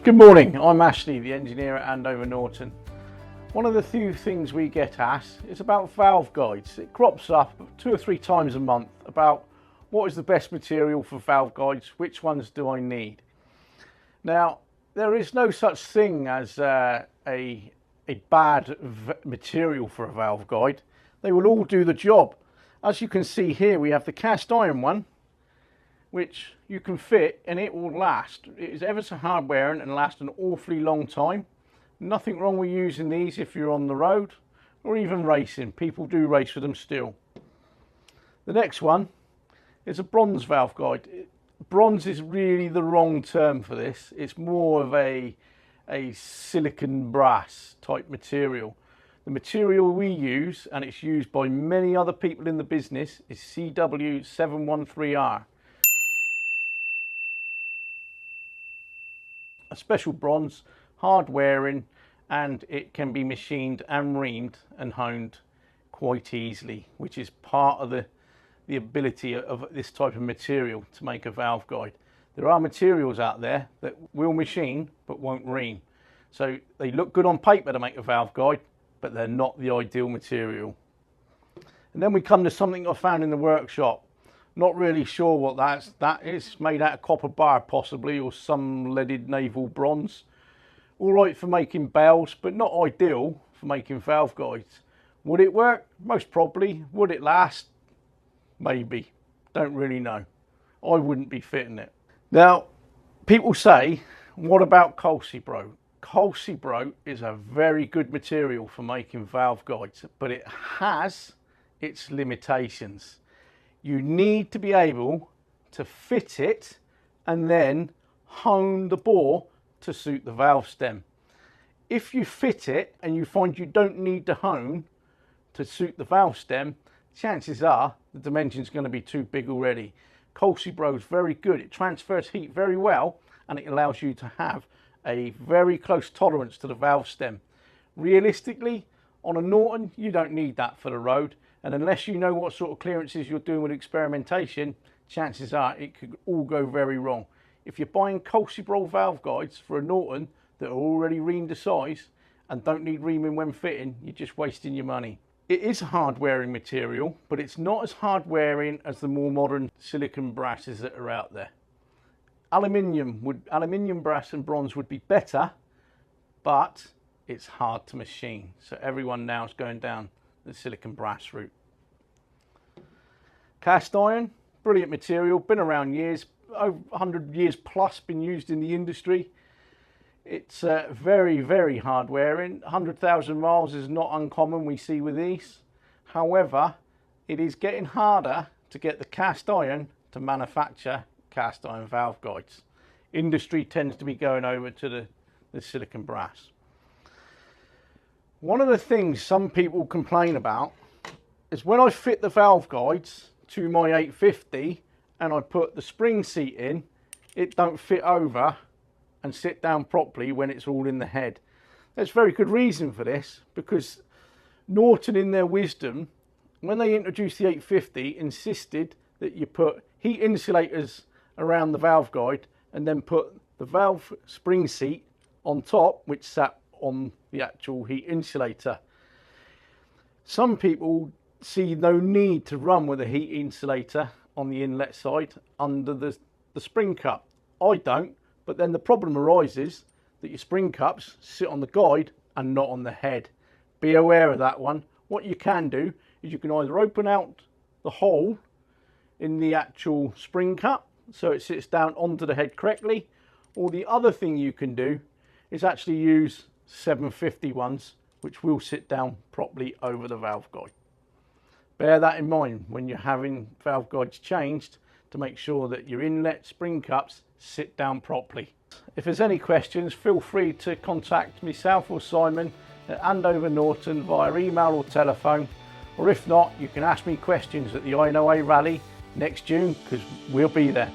Good morning, I'm Ashley, the engineer at Andover Norton. One of the few things we get asked is about valve guides. It crops up 2 or 3 times a month about what is the best material for valve guides, which ones do I need. Now, there is no such thing as a bad material for a valve guide. They will all do the job. As you can see here, we have the cast iron one, which you can fit and it will last. It is ever so hard wearing and lasts an awfully long time. Nothing wrong with using these if you're on the road or even racing. People do race with them still. The next one is a bronze valve guide. Bronze is really the wrong term for this. It's more of a silicon brass type material. The material we use, and it's used by many other people in the business, is CW713R. A special bronze, hard wearing, and it can be machined and reamed and honed quite easily, which is part of the ability of this type of material to make a valve guide. There are materials out there that will machine but won't ream. So they look good on paper to make a valve guide, but they're not the ideal material. And then we come to something I found in the workshop. Not really sure what that is. Made out of copper bar possibly, or some leaded naval bronze. All right for making bells, but not ideal for making valve guides. Would it work? Most probably. Would it last? Maybe. Don't really know. I wouldn't be fitting it. Now, people say, what about Calsibro? Calsibro is a very good material for making valve guides, but it has its limitations. You need to be able to fit it and then hone the bore to suit the valve stem. If you fit it and you find you don't need to hone to suit the valve stem, chances are the dimension's going to be too big already. Calsibro is very good. It transfers heat very well and it allows you to have a very close tolerance to the valve stem. Realistically, on a Norton, you don't need that for the road. And unless you know what sort of clearances you're doing with experimentation, chances are it could all go very wrong. If you're buying Calsibro valve guides for a Norton that are already reamed to size and don't need reaming when fitting, you're just wasting your money. It is a hard wearing material, but it's not as hard wearing as the more modern silicon brasses that are out there. Aluminium brass and bronze would be better, but it's hard to machine. So everyone now is going down the silicon brass route. Cast iron, brilliant material, been around years, over 100 years plus, been used in the industry. It's very, very hard wearing. 100,000 miles is not uncommon, we see with these. However, it is getting harder to get the cast iron to manufacture cast iron valve guides. Industry tends to be going over to the silicon brass. One of the things some people complain about is when I fit the valve guides to my 850 and I put the spring seat in, it don't fit over and sit down properly when it's all in the head. There's very good reason for this, because Norton, in their wisdom, when they introduced the 850, insisted that you put heat insulators around the valve guide and then put the valve spring seat on top, which sat on the actual heat insulator. Some people see no need to run with a heat insulator on the inlet side under the spring cup. I don't, but then the problem arises that your spring cups sit on the guide and not on the head. Be aware of that one. What you can do is you can either open out the hole in the actual spring cup so it sits down onto the head correctly, or the other thing you can do is actually use 750 ones, which will sit down properly over the valve guide. Bear that in mind when you're having valve guides changed, to make sure that your inlet spring cups sit down properly. If there's any questions, feel free to contact myself or Simon at Andover Norton via email or telephone, or if not, you can ask me questions at the INOA rally next June, because we'll be there.